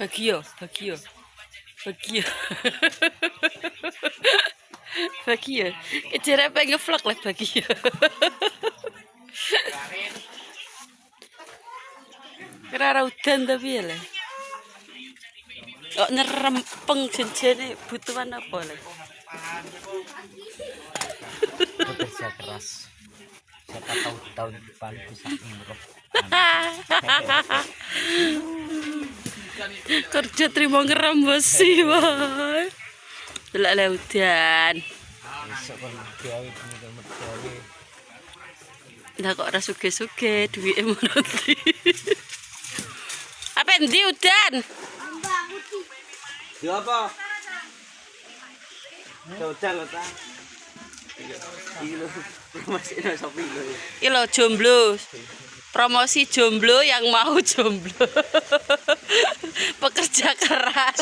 Bagio. Bagio. Bagio. Kejar apa ngevlog lah Bagio. Kira udan tapi ya lah. Kok nerempeng jenjene butuhan apa lah? Bekerja keras. Siapa tahu tahun depan bisa umroh. Kerja terima ngeram besi wae. Delok le udan. Besok kan gawe mergawe. Lah kok ora suge-suge duwike mono ndi. Apa endi udan? Yo apa? Udan lho ta. Iki lho masih ono sopi lho. Iki lho jomblo. Promosi jomblo yang mau jomblo. Pekerja keras.